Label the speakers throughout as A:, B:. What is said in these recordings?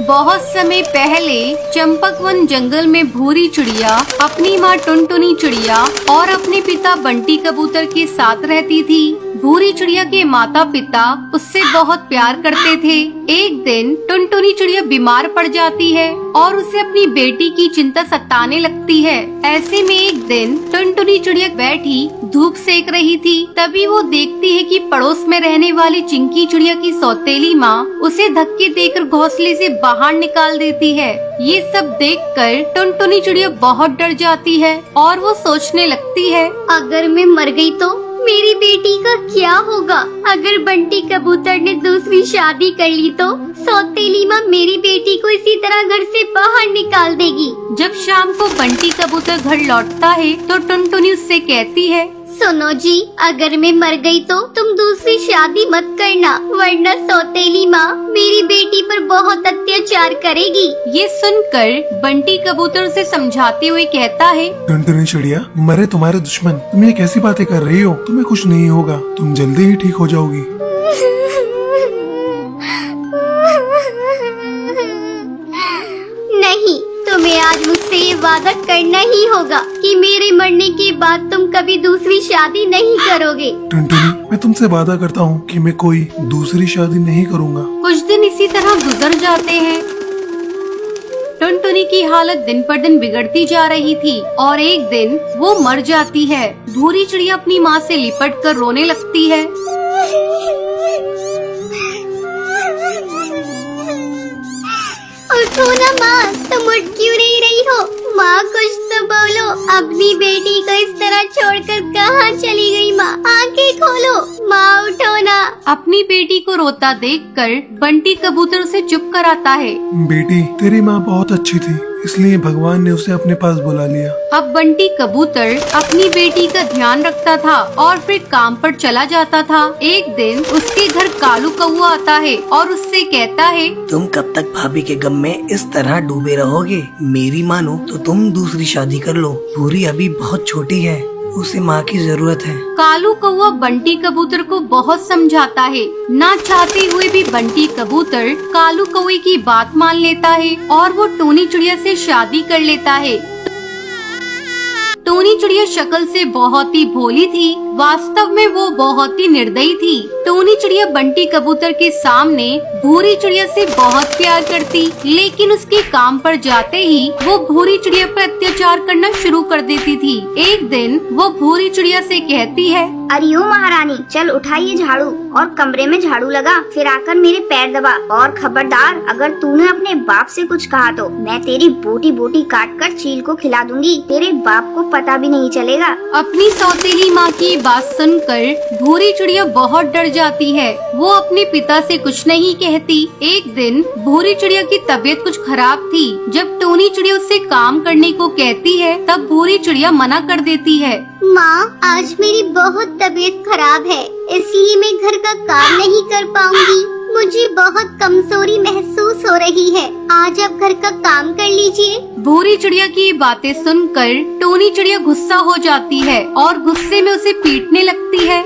A: बहुत समय पहले चंपकवन जंगल में भूरी चिड़िया अपनी माँ टुनटुनी चिड़िया और अपने पिता बंटी कबूतर के साथ रहती थी। भूरी चिड़िया के माता पिता उससे बहुत प्यार करते थे। एक दिन टुनटुनी चिड़िया बीमार पड़ जाती है और उसे अपनी बेटी की चिंता सताने लगती है। ऐसे में एक दिन टुनटुनी चिड़िया बैठी धूप सेक रही थी। तभी वो देखती है कि पड़ोस में रहने वाली चिंकी चिड़िया की सौतेली माँ उसे धक्के देकर घोंसले से बाहर निकाल देती है। ये सब देखकर टुनटुनी चिड़िया बहुत डर जाती है और वो सोचने लगती है,
B: अगर मैं मर गई तो मेरी बेटी का क्या होगा? अगर बंटी कबूतर ने दूसरी शादी कर ली तो सौतेली माँ मेरी बेटी को इसी तरह घर से बाहर निकाल देगी।
A: जब शाम को बंटी कबूतर घर लौटता है तो टुनटुनी उससे कहती है,
B: सुनो जी, अगर मैं मर गई तो तुम दूसरी शादी मत करना, वरना सौतेली माँ मेरी बेटी पर बहुत अत्याचार करेगी।
A: ये सुनकर बंटी कबूतर उसे समझाते हुए कहता है,
C: टुनटुनी चिड़िया, मरे तुम्हारे दुश्मन, तुम ये कैसी बातें कर रही हो? तुम्हें कुछ नहीं होगा, तुम जल्दी ही ठीक हो जाओगी।
B: नहीं, तुम्हें आज मुझसे ये वादा करना ही होगा कि मेरे मरने के बाद तुम कभी दूसरी शादी नहीं करोगे।
C: टुनटुनी, मैं तुमसे वादा करता हूँ कि मैं कोई दूसरी शादी नहीं करूँगा।
A: कुछ दिन इसी तरह गुजर जाते हैं। टुनटुनी की हालत दिन पर दिन बिगड़ती जा रही थी और एक दिन वो मर जाती है। भूरी चिड़िया अपनी माँ से लिपट कर रोने लगती है।
B: उठो ना माँ, तुम उठ क्यों नहीं रही हो? माँ कुछ तो बोलो, अपनी बेटी को इस तरह छोड़कर कहाँ चली गई? माँ आंखें खोलो, माँ उठो ना।
A: अपनी बेटी को रोता देखकर बंटी कबूतर उसे चुप कराता है।
C: बेटी, तेरी माँ बहुत अच्छी थी, इसलिए भगवान ने उसे अपने पास बुला लिया।
A: अब बंटी कबूतर अपनी बेटी का ध्यान रखता था और फिर काम पर चला जाता था। एक दिन उसके घर कालू कौआ आता है और उससे कहता है,
D: तुम कब तक भाभी के गम में इस तरह डूबे रहोगे? मेरी मानो तो तुम दूसरी शादी कर लो। भूरी अभी बहुत छोटी है, उसे माँ की जरूरत है।
A: कालू कौआ बंटी कबूतर को बहुत समझाता है। ना चाहते हुए भी बंटी कबूतर कालू कौवे की बात मान लेता है और वो टोनी चिड़िया से शादी कर लेता है। टोनी चिड़िया शक्ल से बहुत ही भोली थी, वास्तव में वो बहुत ही निर्दयी थी। टोनी चिड़िया बंटी कबूतर के सामने भूरी चिड़िया से बहुत प्यार करती, लेकिन उसके काम पर जाते ही वो भूरी चिड़िया पर अत्याचार करना शुरू कर देती थी। एक दिन वो भूरी चिड़िया से कहती है,
B: अरे ओ महारानी, चल उठाइए झाड़ू और कमरे में झाड़ू लगा, फिर आकर मेरे पैर दबा। और खबरदार, अगर तूने अपने बाप से कुछ कहा तो मैं तेरी बोटी बोटी काट कर चील को खिला दूंगी। तेरे बाप को पता भी नहीं चलेगा।
A: अपनी सौतेली माँ की बात सुनकर भूरी चिड़िया बहुत डर जाती है। वो अपने पिता से कुछ नहीं कहती। एक दिन भूरी चिड़िया की तबीयत कुछ खराब थी। जब टोनी चिड़िया उससे काम करने को कहती है तब भूरी चिड़िया मना कर देती है।
B: माँ, आज मेरी बहुत तबीयत खराब है, इसलिए मैं घर का काम नहीं कर पाऊंगी। मुझे बहुत कमजोरी महसूस हो रही है, आज आप घर का काम कर लीजिए।
A: भूरी चिड़िया की बातें सुनकर टोनी चिड़िया गुस्सा हो जाती है और गुस्से में उसे पीटने लगती है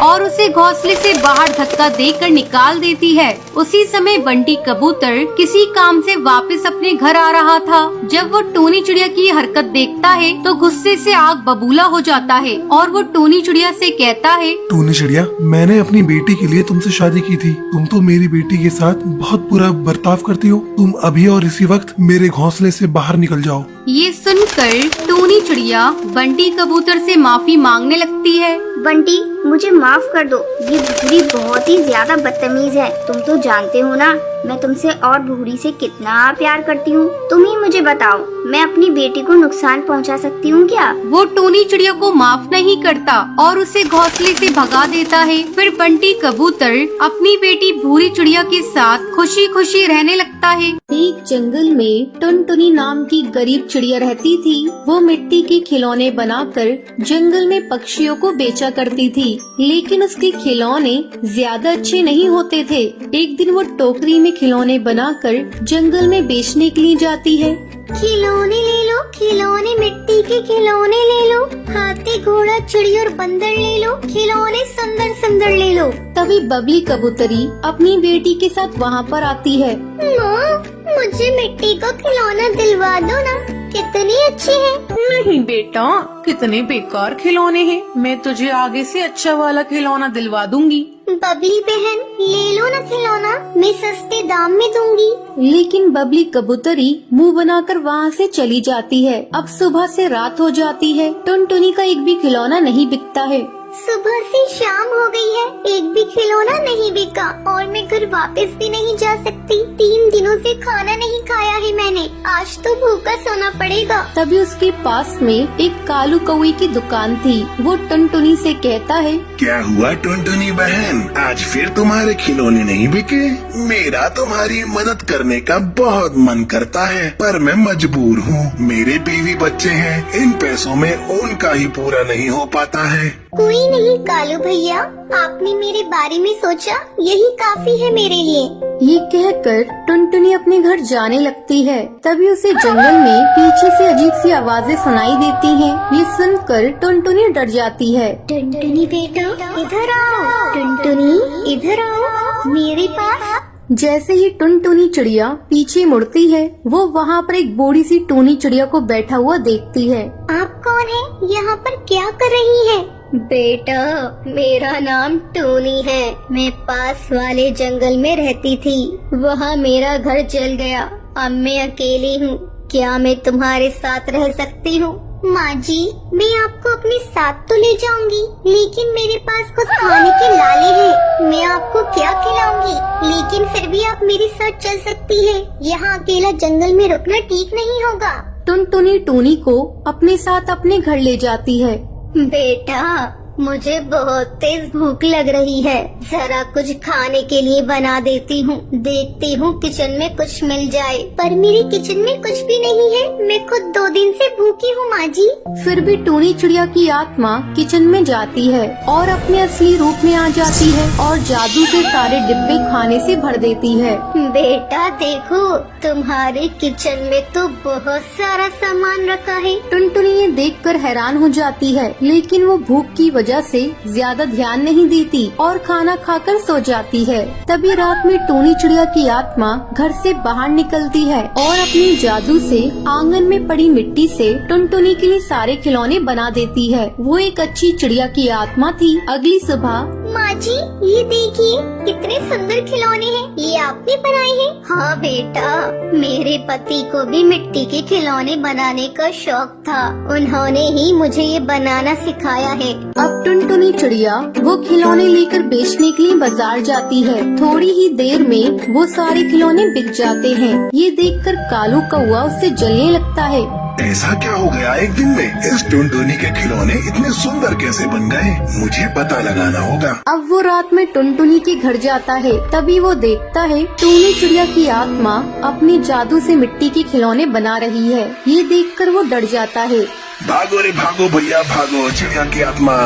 A: और उसे घोंसले से बाहर धक्का देकर निकाल देती है। उसी समय बंटी कबूतर किसी काम से वापस अपने घर आ रहा था। जब वो टोनी चिड़िया की हरकत देखता है तो गुस्से से आग बबूला हो जाता है और वो टोनी चिड़िया से कहता है,
C: टोनी चिड़िया, मैंने अपनी बेटी के लिए तुमसे शादी की थी। तुम तो मेरी बेटी के साथ बहुत बुरा बर्ताव करती हो। तुम अभी और इसी वक्त मेरे घोंसले से बाहर निकल जाओ।
A: ये सुनकर टोनी चिड़िया बंटी कबूतर से माफी मांगने लगती है।
B: बंटी, मुझे माफ कर दो, ये भूरी बहुत ही ज्यादा बदतमीज है। तुम तो जानते हो ना, मैं तुमसे और भूरी से कितना प्यार करती हूँ। तुम ही मुझे बताओ, मैं अपनी बेटी को नुकसान पहुँचा सकती हूँ क्या?
A: वो टोनी चिड़िया को माफ नहीं करता और उसे घोंसले से भगा देता है। फिर बंटी कबूतर अपनी बेटी भूरी चिड़िया के साथ खुशी खुशी रहने लगता लगता है। एक जंगल में टुनटुनी नाम की गरीब चिड़िया रहती थी। वो मिट्टी के खिलौने बनाकर जंगल में पक्षियों को बेचा करती थी, लेकिन उसके खिलौने ज्यादा अच्छे नहीं होते थे। एक दिन वो टोकरी में खिलौने बनाकर जंगल में बेचने के लिए जाती है।
B: खिलौने ले लो, खिलौने मिट्टी के खिलौने ले लो, हाथी घोड़ा चिड़ी और बंदर ले लो, खिलौने सुंदर सुंदर ले लो।
A: तभी बबली कबूतरी अपनी बेटी के साथ वहाँ पर आती है।
B: माँ, मुझे मिट्टी का खिलौना दिलवा दो ना, कितनी अच्छी है।
E: नहीं बेटा, कितने बेकार खिलौने हैं। मैं तुझे आगे से अच्छा वाला खिलौना दिलवा दूंगी।
B: बबली बहन, ले लो ना खिलौना, मैं सस्ते दाम में दूंगी।
A: लेकिन बबली कबूतरी मुंह बनाकर वहाँ से चली जाती है। अब सुबह से रात हो जाती है, टुनटुनी का एक भी खिलौना नहीं बिकता है।
B: सुबह से शाम हो गई है, एक भी खिलौना नहीं बिका और मैं घर वापस भी नहीं जा सकती। 3 दिनों से खाना नहीं खाया है मैंने, आज तो भूखा सोना पड़ेगा।
A: तभी उसके पास में एक कालू कौवे की दुकान थी। वो टुनटुनी से कहता है,
F: क्या हुआ टुनटुनी बहन, आज फिर तुम्हारे खिलौने नहीं बिके? मेरा तुम्हारी मदद करने का बहुत मन करता है, पर मैं मजबूर हूँ। मेरे बीवी बच्चे हैं, इन पैसों में उनका ही पूरा नहीं हो पाता है।
B: कोई नहीं कालू भैया, आपने मेरे बारे में सोचा, यही काफी है मेरे लिए।
A: ये कहकर टुनटुनी अपने घर जाने लगती है। तभी उसे जंगल में पीछे से अजीब सी आवाजें सुनाई देती हैं। ये सुनकर टुनटुनी डर जाती है।
B: टुनटुनी बेटा, इधर आओ। टुनटुनी इधर आओ मेरे पास।
A: जैसे ही टुनटुनी चिड़िया पीछे मुड़ती है, वो वहाँ पर एक बूढ़ी सी टूनी चिड़िया को बैठा हुआ देखती है।
B: आप कौन है? यहाँ पर क्या कर रही है? बेटा, मेरा नाम टूनी है। मैं पास वाले जंगल में रहती थी, वहाँ मेरा घर जल गया। अब मैं अकेली हूँ, क्या मैं तुम्हारे साथ रह सकती हूँ? माँ जी, मैं आपको अपने साथ तो ले जाऊंगी, लेकिन मेरे पास कुछ खाने के लाले हैं। मैं आपको क्या खिलाऊंगी, लेकिन फिर भी आप मेरे साथ चल सकती है। यहाँ अकेला जंगल में रुकना ठीक नहीं होगा।
A: टुनटुनी टूनी को अपने साथ अपने घर ले जाती है।
B: बेटा, मुझे बहुत तेज भूख लग रही है, जरा कुछ खाने के लिए बना देती हूँ। देखती हूँ किचन में कुछ मिल जाए, पर मेरे किचन में कुछ भी नहीं है। मैं खुद 2 दिन से भूखी हूँ माँ जी।
A: फिर भी टूनी चिड़िया की आत्मा किचन में जाती है और अपने असली रूप में आ जाती है और जादू से सारे डिब्बे खाने से भर देती है।
B: बेटा देखो, तुम्हारे किचन में तो बहुत सारा सामान रखा है।
A: टुनटुनी ये देखकर हैरान हो जाती है, लेकिन वो भूख की वजह से ज्यादा ध्यान नहीं देती और खाना खाकर सो जाती है। तभी रात में टूनी चिड़िया की आत्मा घर से बाहर निकलती है और अपने जादू से आंगन में पड़ी मिट्टी से टुनटुनी के लिए सारे खिलौने बना देती है। वो एक अच्छी चिड़िया की आत्मा थी। अगली सुबह,
B: माँ जी, ये देखिए कितने सुंदर खिलौने हैं, ये आपने बनाए हैं? हाँ बेटा, मेरे पति को भी मिट्टी के खिलौने बनाने का शौक था, उन्होंने ही मुझे ये बनाना सिखाया है।
A: अब टुनटुनी चिड़िया वो खिलौने लेकर बेचने के लिए बाजार जाती है। थोड़ी ही देर में वो सारे खिलौने बिक जाते हैं। ये देखकर कालू कौवा उससे जलने लगता है।
F: ऐसा क्या हो गया एक दिन में? इस टुनटुनी के खिलौने इतने सुंदर कैसे बन गए? मुझे पता लगाना होगा।
A: अब वो रात में टुनटुनी के घर जाता है। तभी वो देखता है टूनी चिड़िया की आत्मा अपने जादू से मिट्टी के खिलौने बना रही है। ये देखकर वो डर जाता है।
F: भागो रे भागो भैया भागो, चिड़िया की आत्मा।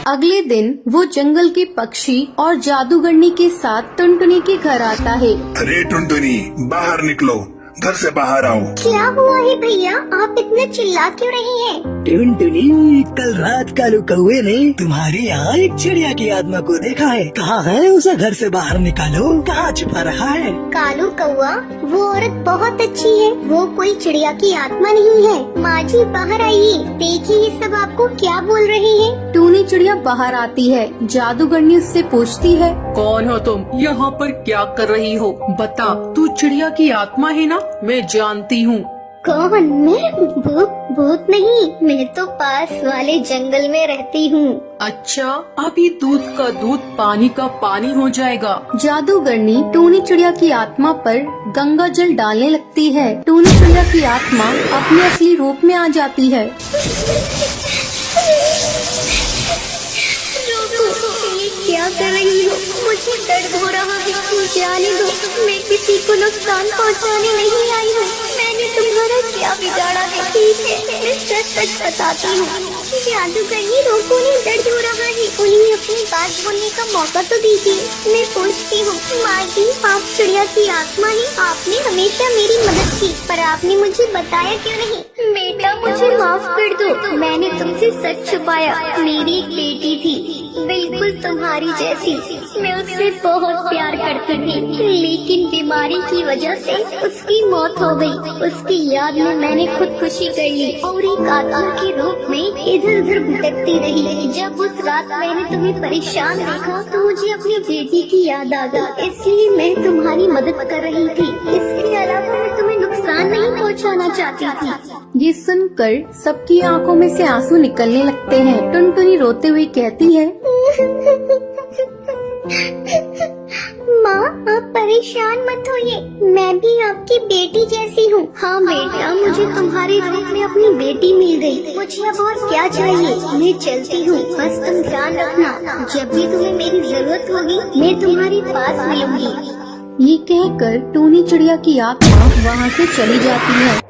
A: अगले दिन वो जंगल के पक्षी और जादूगरनी के साथ टुनटुनी के घर आता है।
F: अरे टुनटुनी, बाहर निकलो, घर से बाहर आओ।
B: क्या हुआ है भैया, आप इतना चिल्ला क्यों रही हैं?
D: टुनटुनी, कल रात कालू कौवे ने तुम्हारे यहाँ एक चिड़िया की आत्मा को देखा है। कहाँ है? उसे घर से बाहर निकालो, कहाँ छुपा रखा है?
B: कालू कौवा, वो औरत बहुत अच्छी है, वो कोई चिड़िया की आत्मा नहीं है। माँ जी बाहर आइए, देखिए ये सब आपको क्या बोल रही है।
A: टूनी चिड़िया बाहर आती है। जादूगरनी उससे पूछती है,
E: कौन हो तुम? यहाँ पर क्या कर रही हो? बता, तू चिड़िया की आत्मा है ना? मैं जानती हूँ।
B: कौन? मैं? भूत नहीं, मैं तो पास वाले जंगल में रहती हूँ।
E: अच्छा, अभी दूध का दूध पानी का पानी हो जाएगा।
A: जादूगरनी टूनी चिड़िया की आत्मा पर गंगा जल डालने लगती है। टूनी चिड़िया की आत्मा अपने असली रूप में आ जाती है।
B: ये क्या कर रही हो? मुझे मुझे दर्द हो रहा है, जाने दो, मैं किसी को नुकसान पहुंचाने नहीं आई हूँ। मैंने तुम्हारा क्या बिगाड़ा है? ठीक है, मैं सच सच बताती हूँ। जादूगरनी रोको, उन्हें दर्द हो रहा है, उन्हें अपनी बात बोलने का मौका तो दीजिए। मैं पूछती हूँ, माँ जी, आप चिड़िया की आत्मा हैं, आपने हमेशा मेरी मदद की, पर आपने मुझे बताया क्यों नहीं? बेटा, मुझे माफ कर दो, मैंने तुमसे सच छुपाया। मेरी एक बेटी थी, बिल्कुल तुम्हारी जैसी। मैं उससे बहुत प्यार करती थी, लेकिन बीमारी की वजह से उसकी मौत हो गई। उसकी याद में मैंने खुदकुशी कर ली और एक आत्मा के रूप में इधर उधर भटकती रही। जब उस रात मैंने तुम्हें परेशान देखा तो मुझे अपनी बेटी की याद आ गई, इसलिए मैं तुम्हारी मदद कर रही थी। इसके अलावा मैं तुम्हें नुकसान नहीं पहुंचाना चाहती थी।
A: ये सुनकर सबकी आंखों में से आंसू निकलने लगते हैं। टुनटुनी रोते हुए कहती है,
B: माँ, आप परेशान मत होइए, मैं भी आपकी बेटी जैसी हूँ। हाँ बेटा, मुझे तुम्हारे रूप में अपनी बेटी मिल गई। मुझे अब और क्या चाहिए? मैं चलती हूँ, बस तुम ध्यान रखना, जब भी तुम्हें मेरी जरूरत होगी मैं तुम्हारे पास मिलूंगी।
A: ये कहकर टूनी चिड़िया की आत्मा वहाँ से चली जाती है।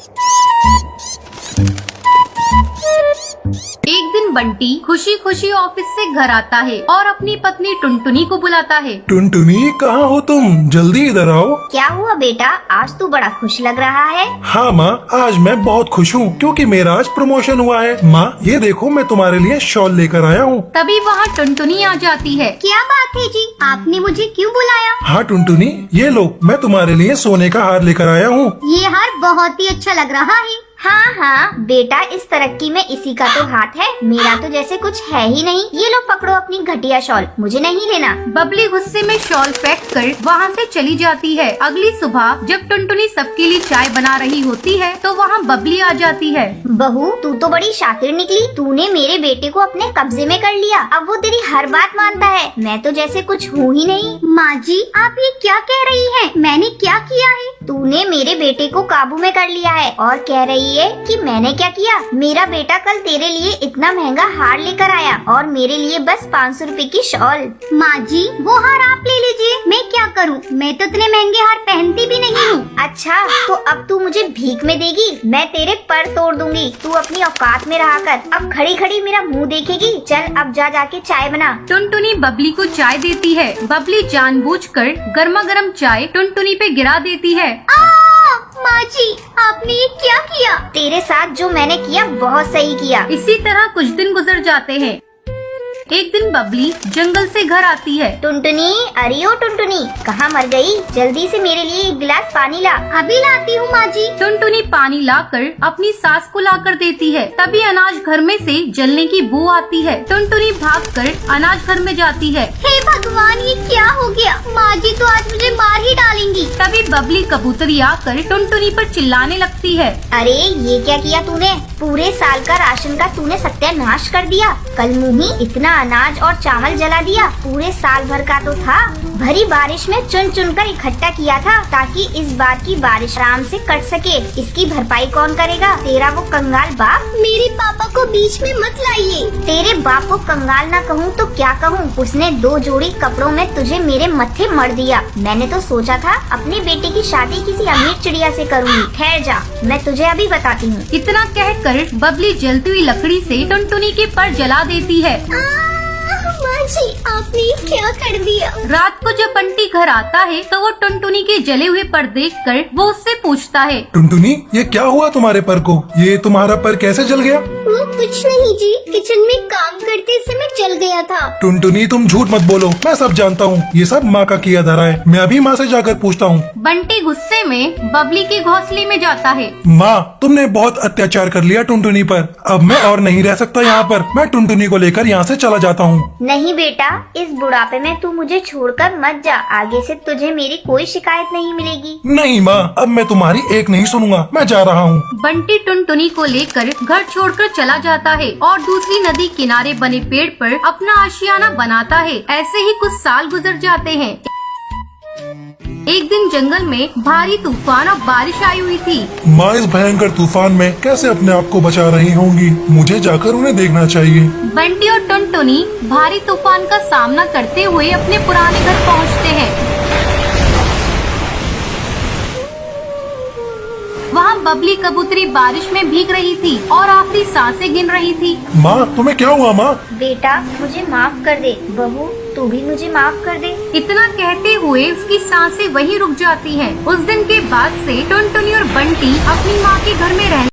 A: एक दिन बंटी खुशी खुशी ऑफिस से घर आता है और अपनी पत्नी टुनटुनी को बुलाता है।
C: टुनटुनी, कहाँ हो तुम? जल्दी इधर आओ।
B: क्या हुआ बेटा, आज तू बड़ा खुश लग रहा है।
C: हाँ माँ, आज मैं बहुत खुश हूँ क्योंकि मेरा आज प्रमोशन हुआ है। माँ, ये देखो, मैं तुम्हारे लिए शॉल लेकर आया हूँ।
A: तभी वहाँ टुनटुनी आ जाती है।
B: क्या बात है जी, आपने मुझे क्यों बुलाया?
C: हाँ टुनटुनी, ये लो, मैं तुम्हारे लिए सोने का हार लेकर आया हूँ।
B: ये हार बहुत ही अच्छा लग रहा है। हाँ हाँ बेटा, इस तरक्की में इसी का तो हाथ है, मेरा तो जैसे कुछ है ही नहीं। ये लो पकड़ो अपनी घटिया शॉल, मुझे नहीं लेना।
A: बबली गुस्से में शॉल फेंक कर वहाँ से चली जाती है। अगली सुबह जब टुनटुनी सबके लिए चाय बना रही होती है तो वहाँ बबली आ जाती है।
B: बहू, तू तो बड़ी शातिर निकली, तूने मेरे बेटे को अपने कब्जे में कर लिया। अब वो तेरी हर बात मानता है, मैं तो जैसे कुछ हूँ ही नहीं। माँ जी, आप ये क्या कह रही हैं? मैंने क्या किया है? तूने मेरे बेटे को काबू में कर लिया है और कह रही है कि मैंने क्या किया? मेरा बेटा कल तेरे लिए इतना महंगा हार लेकर आया और मेरे लिए बस 500 रुपए की शॉल। माँ जी, वो हार आप ले लीजिए, मैं क्या करूँ? मैं तो इतने महंगे हार पहनती भी नहीं हूँ। अच्छा, तो अब तू मुझे भीख में देगी? मैं तेरे पर तोड़ दूंगी। तू अपनी औकात में रहा कर, अब खड़ी खड़ी मेरा मुँह देखेगी? चल अब जा जाके चाय बना।
A: टुनटुनी बबली को चाय देती है। बबली जानबूझकर गर्मा गर्म चाय टुनटुनी पे गिरा देती है।
B: माँ जी, आपने ये क्या किया? तेरे साथ जो मैंने किया बहुत सही किया।
A: इसी तरह कुछ दिन गुजर जाते हैं। एक दिन बबली जंगल से घर आती है।
B: टुनटुनी, अरे ओ टुनटुनी, कहाँ मर गई? जल्दी से मेरे लिए एक गिलास पानी ला। अभी लाती हूँ माँ जी।
A: टुनटुनी पानी लाकर अपनी सास को लाकर देती है। तभी अनाज घर में से जलने की बू आती है। टुनटुनी भागकर अनाज घर में जाती है।
B: हे भगवान, ये क्या हो गया? माँ जी तो आज मुझे मार ही डालेंगी।
A: तभी बबली कबूतरी आकर टुनटुनी पर चिल्लाने लगती है।
B: अरे ये क्या किया तूने? पूरे साल का राशन का तूने सत्यानाश कर दिया। कल मुही इतना अनाज और चावल जला दिया, पूरे साल भर का तो था। भरी बारिश में चुन चुन कर इकट्ठा किया था ताकि इस बार की बारिश आराम से कट सके। इसकी भरपाई कौन करेगा? तेरा वो कंगाल बाप। मेरे पापा को बीच में मत लाइए। तेरे बाप को कंगाल ना कहूँ तो क्या कहूँ? उसने 2 जोड़ी कपड़ों में तुझे मेरे मत्थे मर दिया। मैंने तो सोचा था अपने बेटे की शादी किसी अमीर चिड़िया से करूँगी। ठहर जा, मैं तुझे अभी बताती हूँ।
A: इतना कहकर बबली जलती हुई लकड़ी से टुनटुनी के पर जला देती है।
B: माँ जी, आपने क्या कर दिया?
A: रात को जब बंटी घर आता है तो वो टुनटुनी के जले हुए पर देखकर वो उससे पूछता है।
C: टुनटुनी, ये क्या हुआ तुम्हारे पर को? ये तुम्हारा पर कैसे जल गया?
B: वो कुछ नहीं जी, किचन में काम करते समय जल गया था।
C: टुनटुनी, तुम झूठ मत बोलो, मैं सब जानता हूँ। ये सब माँ का किया धरा है। मैं अभी माँ से जाकर पूछता हूँ।
A: बंटी गुस्से में बबली के घोंसले में जाता है।
C: माँ, तुमने बहुत अत्याचार कर लिया टुनटुनी पर। अब मैं और नहीं रह सकता यहाँ पर। मैं टुनटुनी को लेकर यहाँ से चला जाता हूँ।
B: नहीं बेटा, इस बुढ़ापे में तू मुझे छोड़कर मत जा। आगे से तुझे मेरी कोई शिकायत नहीं मिलेगी।
C: नहीं माँ, अब मैं तुम्हारी एक नहीं सुनूंगा। मैं जा रहा हूँ।
A: बंटी टुनटुनी को लेकर घर छोड़कर चला जाता है और दूसरी नदी किनारे बने पेड़ पर अपना आशियाना बनाता है। ऐसे ही कुछ साल गुजर जाते हैं। एक दिन जंगल में भारी तूफान और बारिश आई हुई थी।
C: माँ इस भयंकर तूफान में कैसे अपने आप को बचा रही होंगी, मुझे जाकर उन्हें देखना चाहिए।
A: बंटी और टुनटुनी भारी तूफान का सामना करते हुए अपने पुराने घर पहुंचते हैं। वहाँ बबली कबूतरी बारिश में भीग रही थी और आखिरी सांसें गिन रही थी।
C: माँ तुम्हें क्या हुआ माँ?
B: बेटा मुझे माफ कर दे। बहू तू भी मुझे माफ कर दे।
A: इतना कहते हुए उसकी सांसें वहीं रुक जाती हैं। उस दिन के बाद से टुनटुनी और बंटी अपनी माँ के घर में रहने